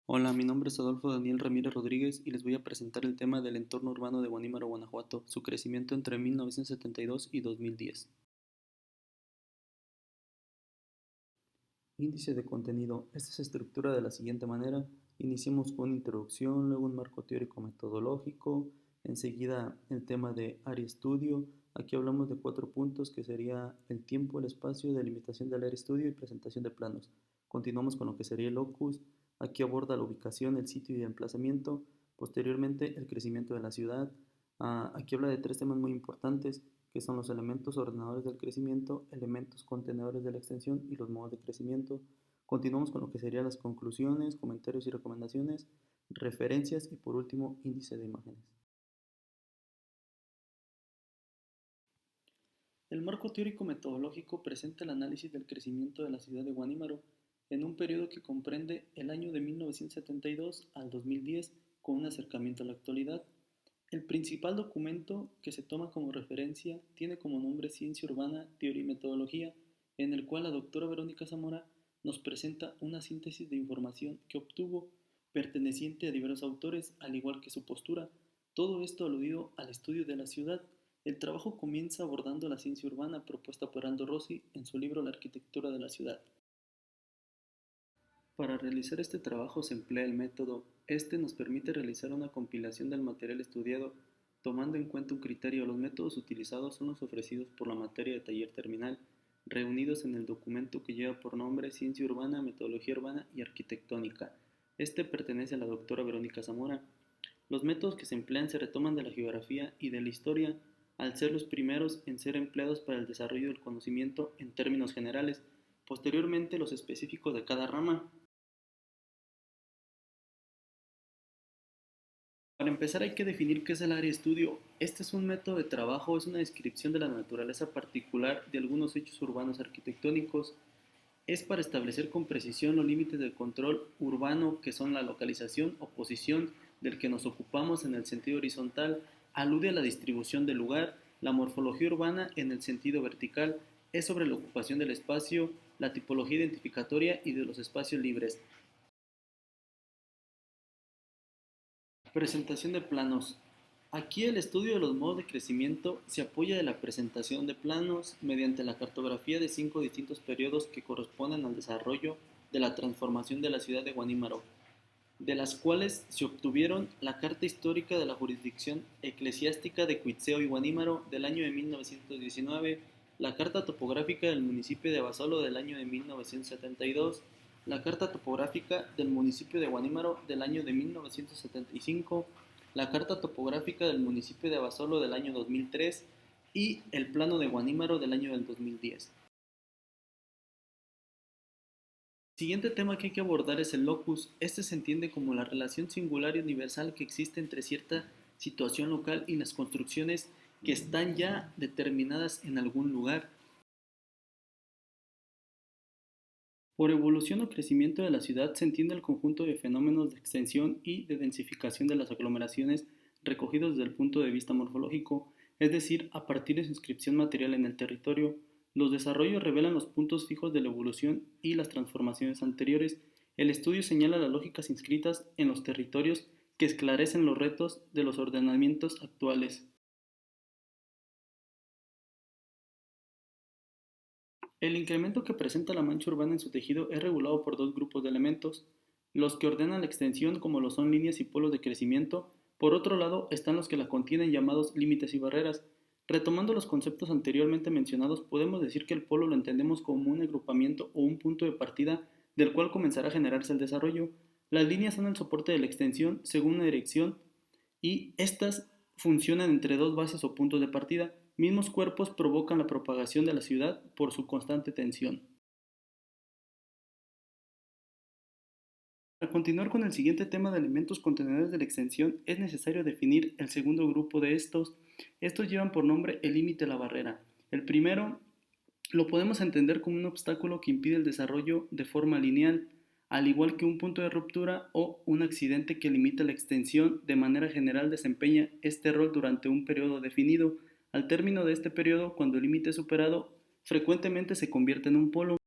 Hola, mi nombre es Adolfo Daniel Ramírez Rodríguez y les voy a presentar el tema del entorno urbano de Guanímaro, Guanajuato, su crecimiento entre 1972 y 2010. Índice de contenido. Esta se estructura de la siguiente manera. Iniciamos con una introducción, luego un marco teórico metodológico, enseguida el tema de área estudio. Aquí hablamos de 4 puntos que sería el tiempo, el espacio, delimitación del área estudio y presentación de planos. Continuamos con lo que sería el locus. Aquí aborda la ubicación, el sitio y el emplazamiento. Posteriormente el crecimiento de la ciudad. Aquí habla de 3 temas muy importantes que son los elementos ordenadores del crecimiento, elementos contenedores de la extensión y los modos de crecimiento. Continuamos con lo que serían las conclusiones, comentarios y recomendaciones, referencias y por último índice de imágenes. El marco teórico metodológico presenta el análisis del crecimiento de la ciudad de Guanímaro en un periodo que comprende el año de 1972 al 2010 con un acercamiento a la actualidad. El principal documento que se toma como referencia tiene como nombre Ciencia Urbana, Teoría y Metodología, en el cual la doctora Verónica Zamora nos presenta una síntesis de información que obtuvo perteneciente a diversos autores, al igual que su postura, todo esto aludido al estudio de la ciudad. El trabajo comienza abordando la ciencia urbana propuesta por Aldo Rossi en su libro La arquitectura de la ciudad. Para realizar este trabajo se emplea el método. Este nos permite realizar una compilación del material estudiado, tomando en cuenta un criterio. Los métodos utilizados son los ofrecidos por la materia de taller terminal, reunidos en el documento que lleva por nombre Ciencia Urbana, Metodología Urbana y Arquitectónica. Este pertenece a la doctora Verónica Zamora. Los métodos que se emplean se retoman de la geografía y de la historia, al ser los primeros en ser empleados para el desarrollo del conocimiento en términos generales, posteriormente los específicos de cada rama. Para empezar hay que definir qué es el área de estudio. Este es un método de trabajo, es una descripción de la naturaleza particular de algunos hechos urbanos arquitectónicos. Es para establecer con precisión los límites del control urbano que son la localización o posición del que nos ocupamos en el sentido horizontal, alude a la distribución del lugar, la morfología urbana en el sentido vertical, es sobre la ocupación del espacio, la tipología identificatoria y de los espacios libres. Presentación de planos. Aquí el estudio de los modos de crecimiento se apoya de la presentación de planos mediante la cartografía de 5 distintos periodos que corresponden al desarrollo de la transformación de la ciudad de Guanímaro, de las cuales se obtuvieron la Carta Histórica de la Jurisdicción Eclesiástica de Cuitzeo y Guanímaro del año de 1919, la Carta Topográfica del municipio de Abasolo del año de 1972, la Carta Topográfica del municipio de Guanímaro del año de 1975, la Carta Topográfica del municipio de Abasolo del año 2003 y el Plano de Guanímaro del año del 2010. El siguiente tema que hay que abordar es el locus. Este se entiende como la relación singular y universal que existe entre cierta situación local y las construcciones que están ya determinadas en algún lugar. Por evolución o crecimiento de la ciudad se entiende el conjunto de fenómenos de extensión y de densificación de las aglomeraciones recogidos desde el punto de vista morfológico, es decir, a partir de su inscripción material en el territorio. Los desarrollos revelan los puntos fijos de la evolución y las transformaciones anteriores. El estudio señala las lógicas inscritas en los territorios que esclarecen los retos de los ordenamientos actuales. El incremento que presenta la mancha urbana en su tejido es regulado por 2 grupos de elementos, los que ordenan la extensión como lo son líneas y polos de crecimiento, por otro lado están los que la contienen llamados límites y barreras. Retomando los conceptos anteriormente mencionados, podemos decir que el polo lo entendemos como un agrupamiento o un punto de partida del cual comenzará a generarse el desarrollo. Las líneas son el soporte de la extensión según una dirección y estas funcionan entre dos bases o puntos de partida. Mismos cuerpos provocan la propagación de la ciudad por su constante tensión. Para continuar con el siguiente tema de elementos contenedores de la extensión, es necesario definir el segundo grupo de estos. Estos llevan por nombre el límite a la barrera. El primero lo podemos entender como un obstáculo que impide el desarrollo de forma lineal, al igual que un punto de ruptura o un accidente que limita la extensión. De manera general desempeña este rol durante un periodo definido. Al término de este periodo, cuando el límite es superado, frecuentemente se convierte en un polo.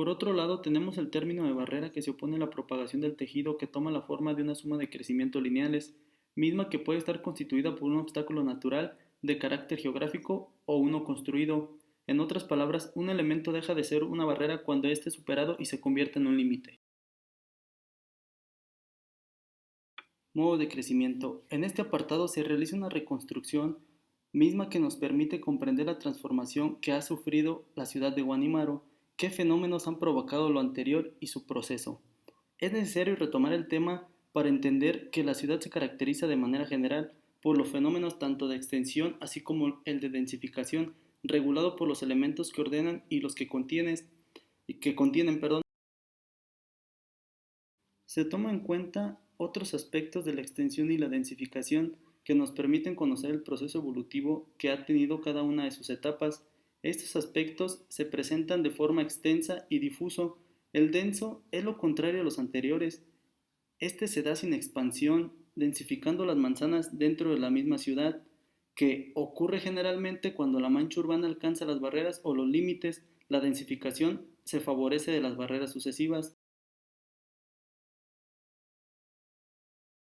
Por otro lado, tenemos el término de barrera que se opone a la propagación del tejido que toma la forma de una suma de crecimiento lineales, misma que puede estar constituida por un obstáculo natural de carácter geográfico o uno construido. En otras palabras, un elemento deja de ser una barrera cuando éste es superado y se convierte en un límite. Modo de crecimiento. En este apartado se realiza una reconstrucción misma que nos permite comprender la transformación que ha sufrido la ciudad de Guanimaro, qué fenómenos han provocado lo anterior y su proceso. Es necesario retomar el tema para entender que la ciudad se caracteriza de manera general por los fenómenos tanto de extensión así como el de densificación, regulado por los elementos que ordenan y los que contienen. Se toma en cuenta otros aspectos de la extensión y la densificación que nos permiten conocer el proceso evolutivo que ha tenido cada una de sus etapas. Estos aspectos se presentan de forma extensa y difuso. El denso es lo contrario a los anteriores. Este se da sin expansión, densificando las manzanas dentro de la misma ciudad, que ocurre generalmente cuando la mancha urbana alcanza las barreras o los límites. La densificación se favorece de las barreras sucesivas.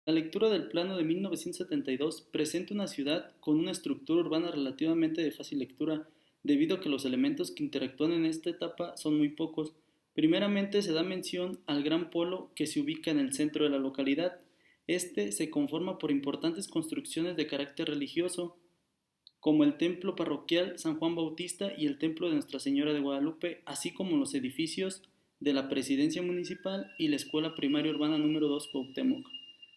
La lectura del plano de 1972 presenta una ciudad con una estructura urbana relativamente de fácil lectura, debido a que los elementos que interactúan en esta etapa son muy pocos. Primeramente se da mención al gran polo que se ubica en el centro de la localidad. Este se conforma por importantes construcciones de carácter religioso, como el templo parroquial San Juan Bautista y el templo de Nuestra Señora de Guadalupe, así como los edificios de la Presidencia Municipal y la Escuela Primaria Urbana número 2 Cuauhtémoc.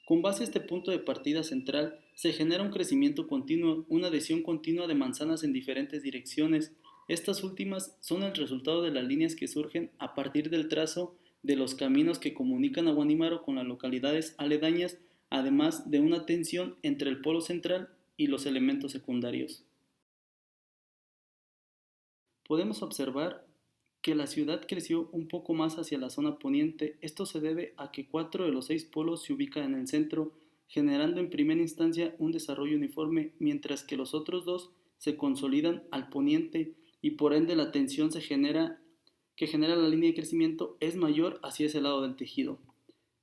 Con base a este punto de partida central, se genera un crecimiento continuo, una adhesión continua de manzanas en diferentes direcciones. Estas últimas son el resultado de las líneas que surgen a partir del trazo de los caminos que comunican a Guanimaro con las localidades aledañas, además de una tensión entre el polo central y los elementos secundarios. Podemos observar que la ciudad creció un poco más hacia la zona poniente. Esto se debe a que 4 de los 6 polos se ubican en el centro, generando en primera instancia un desarrollo uniforme, mientras que los otros dos se consolidan al poniente y por ende la tensión que genera la línea de crecimiento es mayor hacia ese lado del tejido.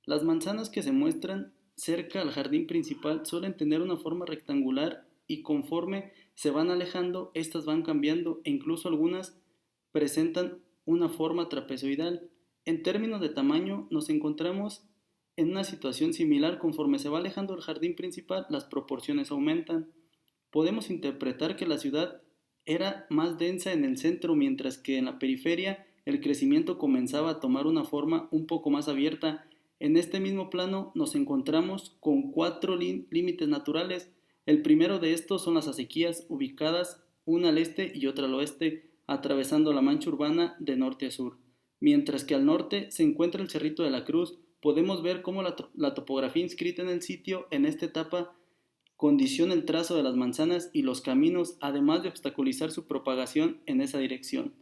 Las manzanas que se muestran cerca al jardín principal suelen tener una forma rectangular y conforme se van alejando, estas van cambiando e incluso algunas presentan una forma trapezoidal. En términos de tamaño, nos encontramos en una situación similar. Conforme se va alejando el jardín principal, las proporciones aumentan. Podemos interpretar que la ciudad era más densa en el centro, mientras que en la periferia el crecimiento comenzaba a tomar una forma un poco más abierta. En este mismo plano nos encontramos con 4 límites naturales. El primero de estos son las acequias, ubicadas una al este y otra al oeste, atravesando la mancha urbana de norte a sur. Mientras que al norte se encuentra el Cerrito de la Cruz. Podemos ver cómo la topografía inscrita en el sitio en esta etapa condiciona el trazo de las manzanas y los caminos, además de obstaculizar su propagación en esa dirección.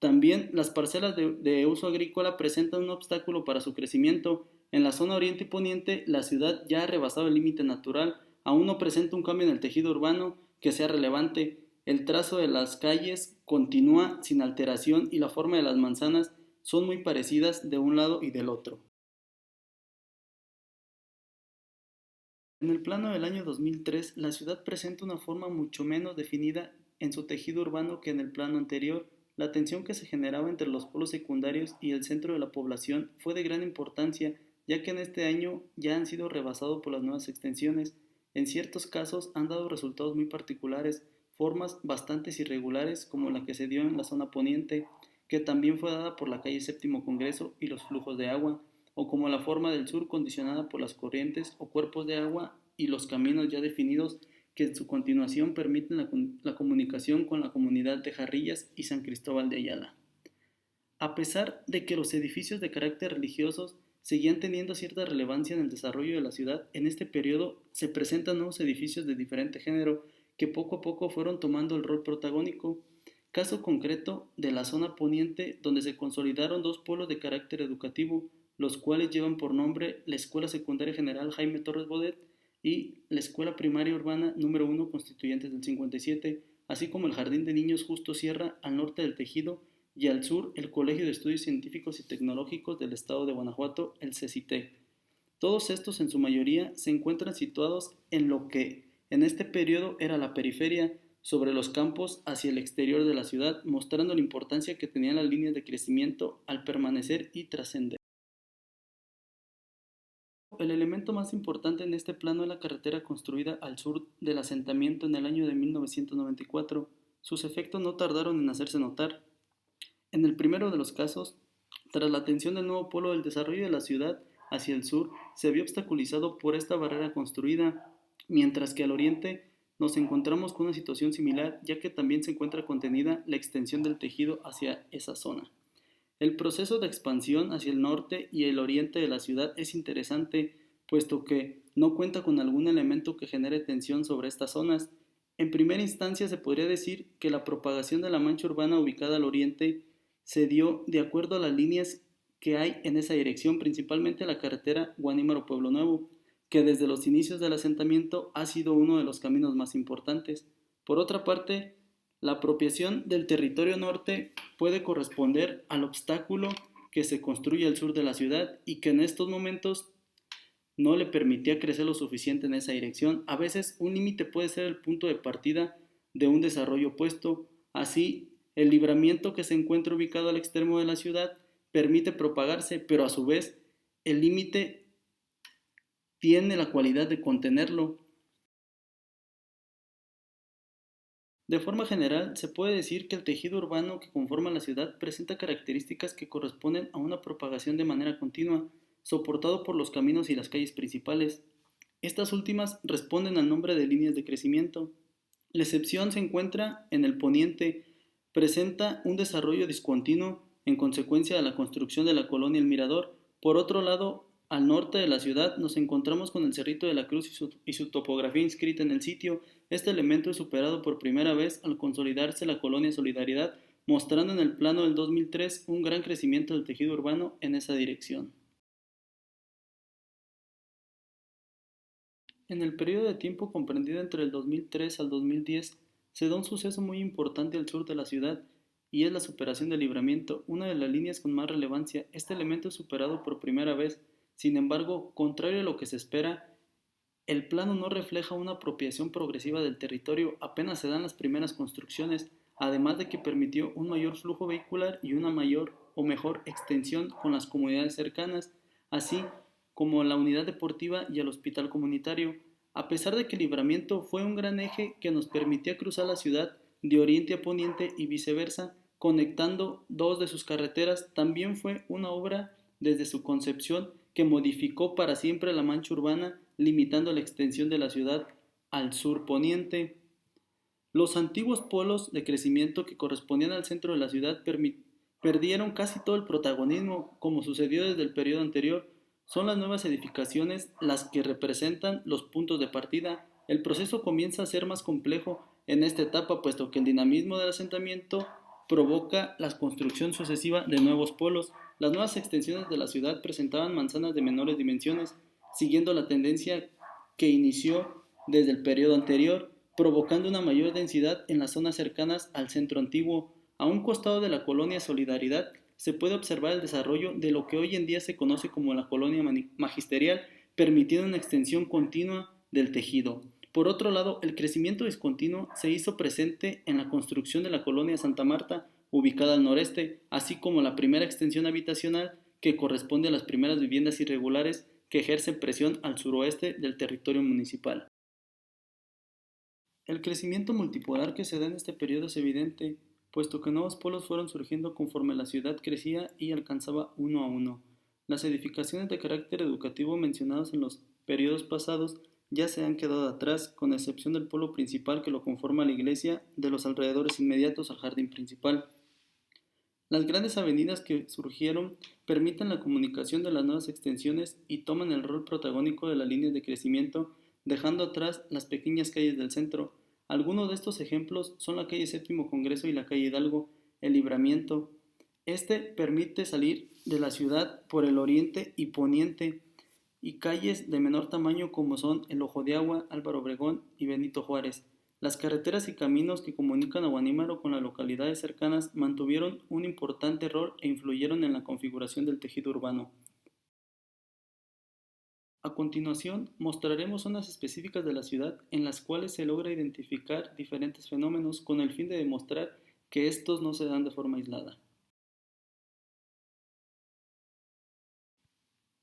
También las parcelas de uso agrícola presentan un obstáculo para su crecimiento. En la zona oriente y poniente, la ciudad ya ha rebasado el límite natural, aún no presenta un cambio en el tejido urbano que sea relevante. El trazo de las calles continúa sin alteración y la forma de las manzanas son muy parecidas de un lado y del otro. En el plano del año 2003, la ciudad presenta una forma mucho menos definida en su tejido urbano que en el plano anterior. La tensión que se generaba entre los polos secundarios y el centro de la población fue de gran importancia, ya que en este año ya han sido rebasados por las nuevas extensiones. En ciertos casos han dado resultados muy particulares, formas bastante irregulares como la que se dio en la zona poniente, que también fue dada por la calle Séptimo Congreso y los flujos de agua, o como la forma del sur condicionada por las corrientes o cuerpos de agua y los caminos ya definidos que en su continuación permiten la comunicación con la comunidad de Jarrillas y San Cristóbal de Ayala. A pesar de que los edificios de carácter religioso seguían teniendo cierta relevancia en el desarrollo de la ciudad, en este periodo se presentan nuevos edificios de diferente género que poco a poco fueron tomando el rol protagónico. Caso concreto de la zona poniente, donde se consolidaron 2 polos de carácter educativo, los cuales llevan por nombre la Escuela Secundaria General Jaime Torres Bodet y la Escuela Primaria Urbana número 1 Constituyentes del 57, así como el Jardín de Niños Justo Sierra al norte del Tejido, y al sur el Colegio de Estudios Científicos y Tecnológicos del Estado de Guanajuato, el CECITE. Todos estos en su mayoría se encuentran situados en lo que en este periodo era la periferia, sobre los campos hacia el exterior de la ciudad, mostrando la importancia que tenían las líneas de crecimiento al permanecer y trascender. El elemento más importante en este plano es la carretera construida al sur del asentamiento en el año de 1994. Sus efectos no tardaron en hacerse notar. En el primero de los casos, tras la atención del nuevo polo del desarrollo de la ciudad hacia el sur, se vio obstaculizado por esta barrera construida, mientras que al oriente nos encontramos con una situación similar, ya que también se encuentra contenida la extensión del tejido hacia esa zona. El proceso de expansión hacia el norte y el oriente de la ciudad es interesante, puesto que no cuenta con algún elemento que genere tensión sobre estas zonas. En primera instancia se podría decir que la propagación de la mancha urbana ubicada al oriente se dio de acuerdo a las líneas que hay en esa dirección, principalmente la carretera Guanímaro-Pueblo Nuevo, que desde los inicios del asentamiento ha sido uno de los caminos más importantes. Por otra parte, la apropiación del territorio norte puede corresponder al obstáculo que se construye al sur de la ciudad y que en estos momentos no le permitía crecer lo suficiente en esa dirección. A veces un límite puede ser el punto de partida de un desarrollo opuesto. Así, el libramiento que se encuentra ubicado al extremo de la ciudad permite propagarse, pero a su vez el límite tiene la cualidad de contenerlo. De forma general, se puede decir que el tejido urbano que conforma la ciudad presenta características que corresponden a una propagación de manera continua, soportado por los caminos y las calles principales. Estas últimas responden al nombre de líneas de crecimiento. La excepción se encuentra en el poniente, presenta un desarrollo discontinuo en consecuencia de la construcción de la colonia El Mirador. Por otro lado, al norte de la ciudad nos encontramos con el Cerrito de la Cruz y su topografía inscrita en el sitio. Este elemento es superado por primera vez al consolidarse la colonia Solidaridad, mostrando en el plano del 2003 un gran crecimiento del tejido urbano en esa dirección. En el periodo de tiempo comprendido entre el 2003 al 2010, se da un suceso muy importante al sur de la ciudad, y es la superación del Libramiento, una de las líneas con más relevancia. Este elemento es superado por primera vez. Sin embargo, contrario a lo que se espera, el plano no refleja una apropiación progresiva del territorio, apenas se dan las primeras construcciones, además de que permitió un mayor flujo vehicular y una mayor o mejor extensión con las comunidades cercanas, así como la unidad deportiva y el hospital comunitario. A pesar de que el Libramiento fue un gran eje que nos permitía cruzar la ciudad de oriente a poniente y viceversa, conectando dos de sus carreteras, también fue una obra desde su concepción que modificó para siempre la mancha urbana, limitando la extensión de la ciudad al sur poniente. Los antiguos polos de crecimiento que correspondían al centro de la ciudad perdieron casi todo el protagonismo, como sucedió desde el periodo anterior. Son las nuevas edificaciones las que representan los puntos de partida. El proceso comienza a ser más complejo en esta etapa, puesto que el dinamismo del asentamiento provoca la construcción sucesiva de nuevos polos. Las nuevas extensiones de la ciudad presentaban manzanas de menores dimensiones, siguiendo la tendencia que inició desde el periodo anterior, provocando una mayor densidad en las zonas cercanas al centro antiguo. A un costado de la colonia Solidaridad se puede observar el desarrollo de lo que hoy en día se conoce como la colonia magisterial, permitiendo una extensión continua del tejido. Por otro lado, el crecimiento discontinuo se hizo presente en la construcción de la colonia Santa Marta, ubicada al noreste, así como la primera extensión habitacional que corresponde a las primeras viviendas irregulares que ejercen presión al suroeste del territorio municipal. El crecimiento multipolar que se da en este periodo es evidente, puesto que nuevos polos fueron surgiendo conforme la ciudad crecía y alcanzaba uno a uno. Las edificaciones de carácter educativo mencionadas en los periodos pasados ya se han quedado atrás, con excepción del polo principal que lo conforma la iglesia, de los alrededores inmediatos al jardín principal. Las grandes avenidas que surgieron permiten la comunicación de las nuevas extensiones y toman el rol protagónico de las líneas de crecimiento, dejando atrás las pequeñas calles del centro. Algunos de estos ejemplos son la calle Séptimo Congreso y la calle Hidalgo, el Libramiento. Este permite salir de la ciudad por el oriente y poniente, y calles de menor tamaño como son el Ojo de Agua, Álvaro Obregón y Benito Juárez. Las carreteras y caminos que comunican a Guanímaro con las localidades cercanas mantuvieron un importante rol e influyeron en la configuración del tejido urbano. A continuación, mostraremos zonas específicas de la ciudad en las cuales se logra identificar diferentes fenómenos con el fin de demostrar que estos no se dan de forma aislada.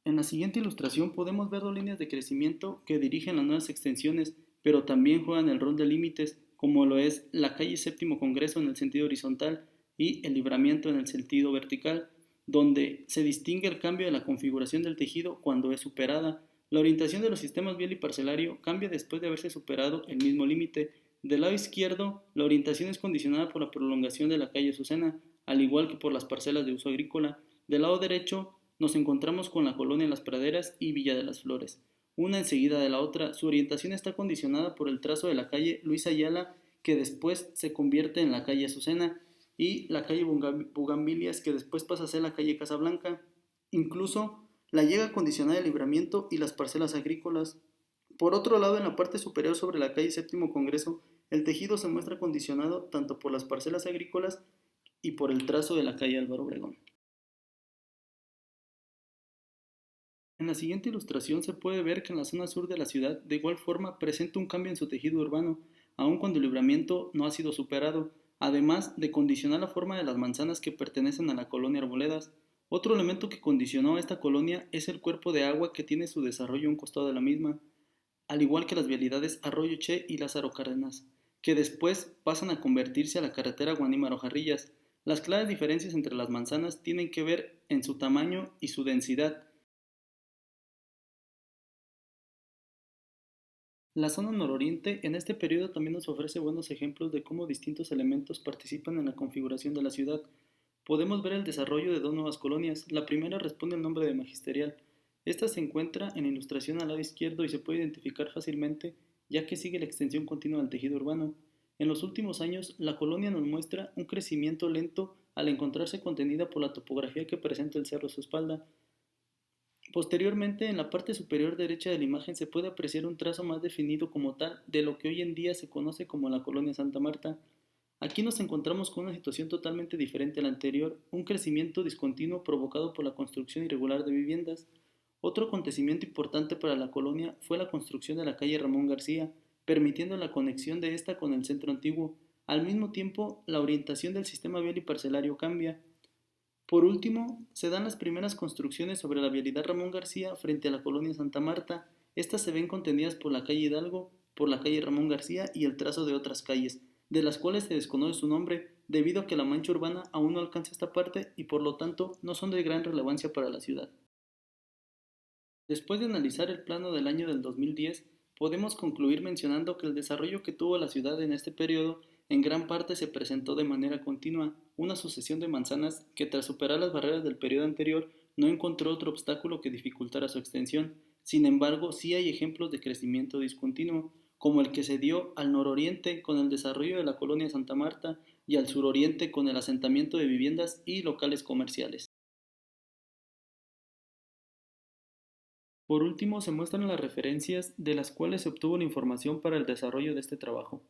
En la siguiente ilustración podemos ver dos líneas de crecimiento que dirigen las nuevas extensiones, pero también juegan el rol de límites, como lo es la calle Séptimo Congreso en el sentido horizontal y el Libramiento en el sentido vertical, donde se distingue el cambio de la configuración del tejido cuando es superada. La orientación de los sistemas vial y parcelario cambia después de haberse superado el mismo límite. Del lado izquierdo, la orientación es condicionada por la prolongación de la calle Azucena, al igual que por las parcelas de uso agrícola. Del lado derecho, nos encontramos con la colonia Las Praderas y Villa de las Flores, una enseguida de la otra. Su orientación está condicionada por el trazo de la calle Luis Ayala, que después se convierte en la calle Azucena, y la calle Bugambilias, que después pasa a ser la calle Casablanca. Incluso la llega a condicionar el Libramiento y las parcelas agrícolas. Por otro lado, en la parte superior sobre la calle Séptimo Congreso, el tejido se muestra condicionado tanto por las parcelas agrícolas y por el trazo de la calle Álvaro Obregón. En la siguiente ilustración se puede ver que en la zona sur de la ciudad de igual forma presenta un cambio en su tejido urbano, aun cuando el libramiento no ha sido superado, además de condicionar la forma de las manzanas que pertenecen a la colonia Arboledas. Otro elemento que condicionó a esta colonia es el cuerpo de agua que tiene su desarrollo a un costado de la misma, al igual que las vialidades Arroyo Che y Lázaro Cárdenas, que después pasan a convertirse a la carretera Guanímaro-Jarrillas. Las claras diferencias entre las manzanas tienen que ver en su tamaño y su densidad. La zona nororiente en este periodo también nos ofrece buenos ejemplos de cómo distintos elementos participan en la configuración de la ciudad. Podemos ver el desarrollo de dos nuevas colonias. La primera responde al nombre de Magisterial. Esta se encuentra en la ilustración al lado izquierdo y se puede identificar fácilmente ya que sigue la extensión continua del tejido urbano. En los últimos años, la colonia nos muestra un crecimiento lento al encontrarse contenida por la topografía que presenta el cerro a su espalda. Posteriormente, en la parte superior derecha de la imagen se puede apreciar un trazo más definido como tal de lo que hoy en día se conoce como la colonia Santa Marta. Aquí nos encontramos con una situación totalmente diferente a la anterior, un crecimiento discontinuo provocado por la construcción irregular de viviendas. Otro acontecimiento importante para la colonia fue la construcción de la calle Ramón García, permitiendo la conexión de esta con el centro antiguo. Al mismo tiempo, la orientación del sistema vial y parcelario cambia. Por último, se dan las primeras construcciones sobre la vialidad Ramón García frente a la colonia Santa Marta. Estas se ven contenidas por la calle Hidalgo, por la calle Ramón García y el trazo de otras calles, de las cuales se desconoce su nombre, debido a que la mancha urbana aún no alcanza esta parte y por lo tanto no son de gran relevancia para la ciudad. Después de analizar el plano del año del 2010, podemos concluir mencionando que el desarrollo que tuvo la ciudad en este periodo en gran parte se presentó de manera continua, una sucesión de manzanas que tras superar las barreras del periodo anterior no encontró otro obstáculo que dificultara su extensión. Sin embargo, sí hay ejemplos de crecimiento discontinuo, como el que se dio al nororiente con el desarrollo de la colonia Santa Marta y al suroriente con el asentamiento de viviendas y locales comerciales. Por último, se muestran las referencias de las cuales se obtuvo la información para el desarrollo de este trabajo.